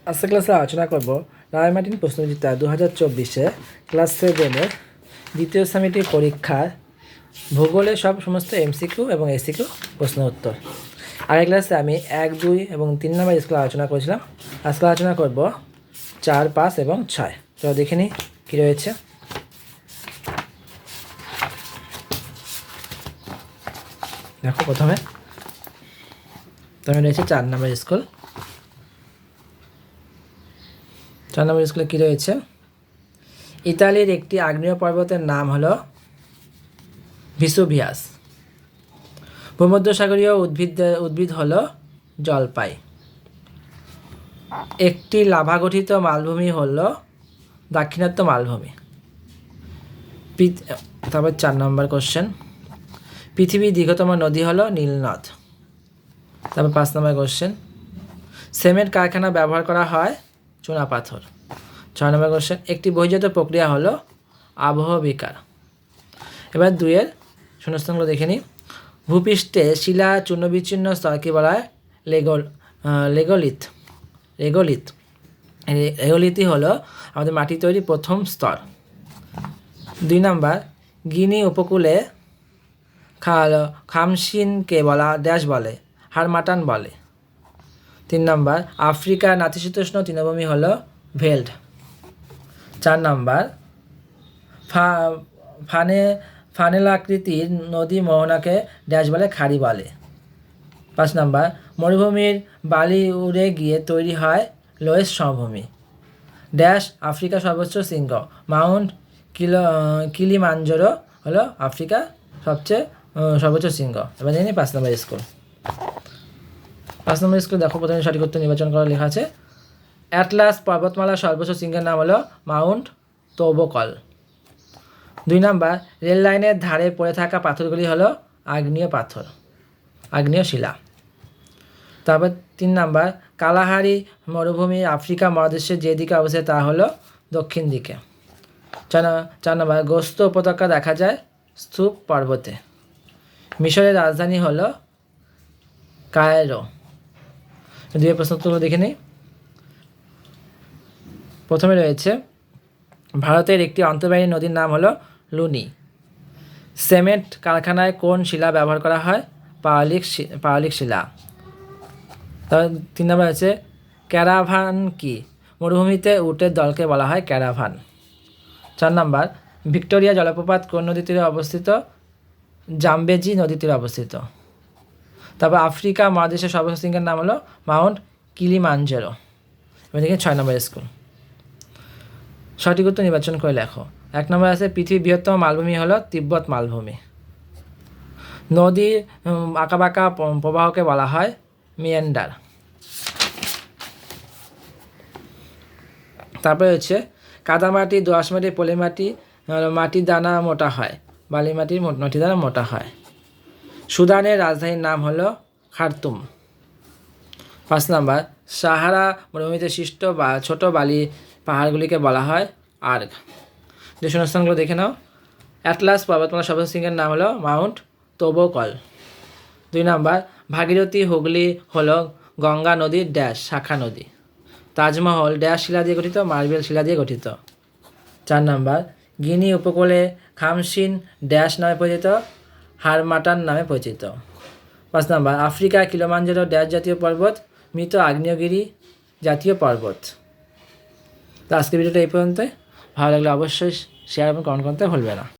আজকে ক্লাসে আলোচনা করব রায় মার্টিন প্রশ্নবিচিত্রা 2024-এ ক্লাস 7-এর দ্বিতীয় সেমিস্টার পরীক্ষার ভূগোলের সমস্ত এমসিকিউ এবং এসিকিউ প্রশ্ন উত্তর। আগের ক্লাসে আমি 1, 2 এবং 3 নম্বর স্কুলে আলোচনা করেছিলাম। আজকে আলোচনা করব 4, 5 এবং 6। চলো দেখে নিই কী রয়েছে। দেখো প্রথমে রয়েছে 4 নম্বর স্কুল। 4 নম্বর স্কুলে কী রয়েছে? ইতালির একটি আগ্নেয় পর্বতের নাম হলো ভিসুভিয়াস। ভূমধ্যসাগরীয় উদ্ভিদ হলো জলপাই। একটি লাভা গঠিত মালভূমি হলো দাক্ষিণাত্য মালভূমি। তারপর 4 নম্বর কোশ্চেন, পৃথিবীর দীর্ঘতম নদী হলো নীলনদ। তারপর 5 নম্বর কোশ্চেন, সিমেন্ট কারখানা ব্যবহার করা হয় চুনাপাথর। 6 নম্বর কোশ্চেন, একটি বহির্জাত প্রক্রিয়া হলো আবহ বিকার। এবার 2-এর শূন্যস্থানগুলো দেখে নিই। ভূপৃষ্ঠে শিলা চূর্ণবিচ্ছিন্ন স্তরকে বলা হয় রেগোলিথ। রেগোলিথই হলো আমাদের মাটি তৈরি প্রথম স্তর। 2 নম্বর, গিনি উপকূলে খামসিনকে বলা ড্যাশ বলে, হারমাটান বলে। 3 নম্বর, আফ্রিকার নাতিশীতোষ্ণ তৃণভূমি হলো ভেল্ড। 4 নম্বর, ফানেলাকৃতির নদী মোহনাকে ড্যাশ বলে, খাড়ি বলে। 5 নম্বর, মরুভূমির বালি উড়ে গিয়ে তৈরি হয় লোয়েস সমভূমি। ড্যাশ আফ্রিকার সর্বোচ্চ শৃঙ্গ মাউন্ট কিলিমাঞ্জারো হলো আফ্রিকার সর্বোচ্চ শৃঙ্গ। এবার জানি 5 নম্বর স্কুল। 5 নম্বর স্কুল দেখো প্রথমে সঠিক উত্তর নির্বাচন করা লেখা আছে। অ্যাটলাস পর্বতমালার সর্বোচ্চ শৃঙ্গের নাম হলো মাউন্ট তোবকল। 2 নম্বর, রেল লাইনের ধারে পড়ে থাকা পাথরগুলি হলো আগ্নেয় শিলা। তারপর 3 নম্বর, কালাহারি মরুভূমি আফ্রিকা মহাদেশের যেদিকে অবস্থিত তা হলো দক্ষিণ দিকে। 4 নম্বর, গোস্ত উপত্যকা দেখা যায় স্তূপ পর্বতে। মিশরের রাজধানী হলো কায়রো। 2 প্রশ্ন উত্তরগুলো দেখে নিই। প্রথমে রয়েছে ভারতের একটি অন্তর্বাহিনী নদীর নাম হলো লুনি। সিমেন্ট কারখানায় কোন শিলা ব্যবহার করা হয়? পাললিক শিলা। তারপর 3 নম্বর আছে ক্যারাভান কি? মরুভূমিতে উটের দলকে বলা হয় ক্যারাভান। 4 নম্বর, ভিক্টোরিয়া জলপ্রপাত কোন নদীর তীরে অবস্থিত? জামবেজি নদীর তীরে অবস্থিত। তারপর আফ্রিকা মহাদেশের সর্বোচ্চ শৃঙ্গের নাম হলো মাউন্ট কিলিমাঞ্জারো। এবার দেখি 6 নম্বর স্কুল। সঠিক উত্তর নির্বাচন করে লেখো। 1 নম্বর আছে পৃথিবীর বৃহত্তম মালভূমি হলো তিব্বত মালভূমি। নদীর আঁকাবাঁকা প্রবাহকে বলা হয় মিয়ান্ডার। তারপরে হচ্ছে কাদামাটি, দোআঁশ মাটি, পলি মাটি মাটির দানা মোটা হয়, বালি মাটির মাটির দানা মোটা হয়। সুদানের রাজধানীর নাম হলো খার্তুম। 5 নম্বর, সাহারা মরুভূমিতে সৃষ্ট বা ছোট বালি পাহাড়গুলিকে বলা হয় আর্গ। যে শূন্যস্থানগুলো দেখে নাও। অ্যাটলাস পর্বতমালার সর্বোচ্চ শৃঙ্গের নাম হলো মাউন্ট তোবকল। 2 নম্বর, ভাগীরথী হুগলি হলো গঙ্গা নদীর ড্যাশ শাখা নদী। তাজমহল ড্যাশ শিলা দিয়ে গঠিত? মার্বেল শিলা দিয়ে গঠিত। 4 নম্বর, গিনি উপকূলে খামসিন ড্যাশ নামে পরিচিত? হারমাটান নামে পরিচিত। 5 নম্বর, আফ্রিকা কিলিমাঞ্জারো ড্যাশ জাতীয় পর্বত? মৃত আগ্নেয়গিরি জাতীয় পর্বত। তো আজকের ভিডিওটা এই পর্যন্তই। ভালো লাগলে অবশ্যই শেয়ার এবং কমেন্ট করতে ভুলবে না।